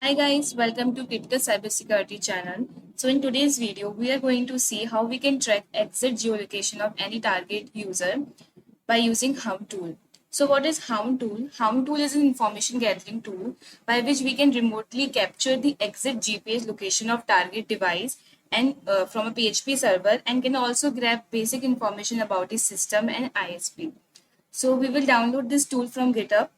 Hi guys, welcome to Cryptus cybersecurity channel. So in today's video, we are going to see how we can track exit geolocation of any target user by using Hound tool. So what is Hound tool? Hound tool is an information gathering tool by which we can remotely capture the exit GPS location of target device and from a PHP server and can also grab basic information about the system and ISP. So we will download this tool from GitHub.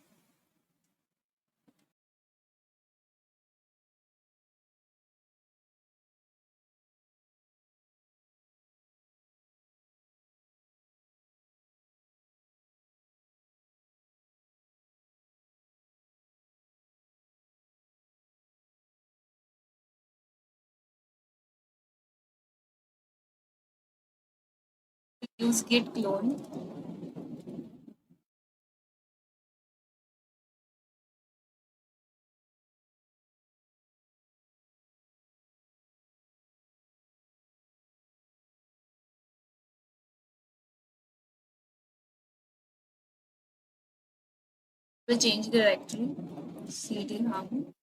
Use git clone. We'll change the directory. cd hound.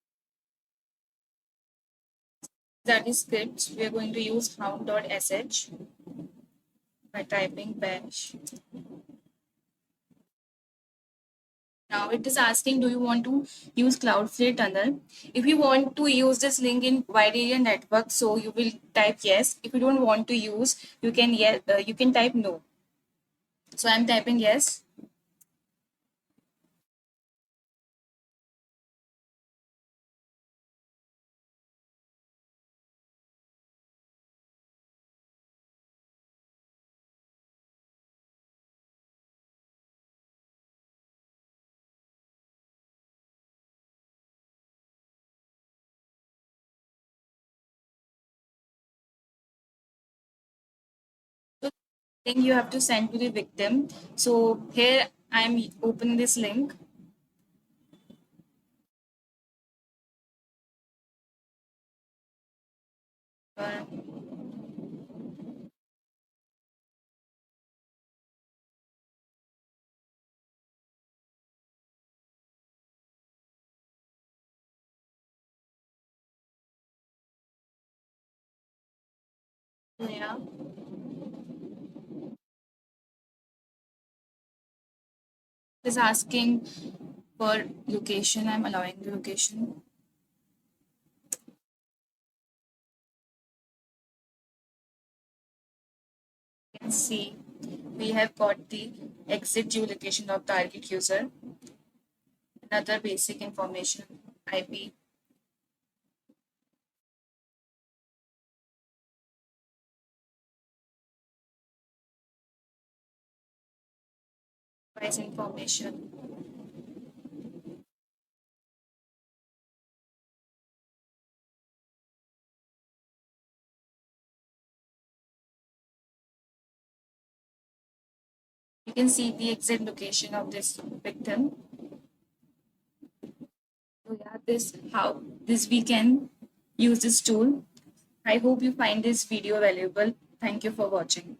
That is scripts. We are going to use hound.sh by typing bash. Now it is asking, do you want to use Cloudflare tunnel? If you want to use this link in wide area network, so you will type yes. If you don't want to use, you can type no. So I'm typing yes. So then you have to send to the victim. So here I'm opening this link. Uh, yeah, it is asking for location. I'm allowing the location. You can see we have got the exit geolocation of target user, another basic information, IP, price information. You can see the exit location of this victim. So yeah, this we can use this tool. I hope you find this video valuable. Thank you for watching.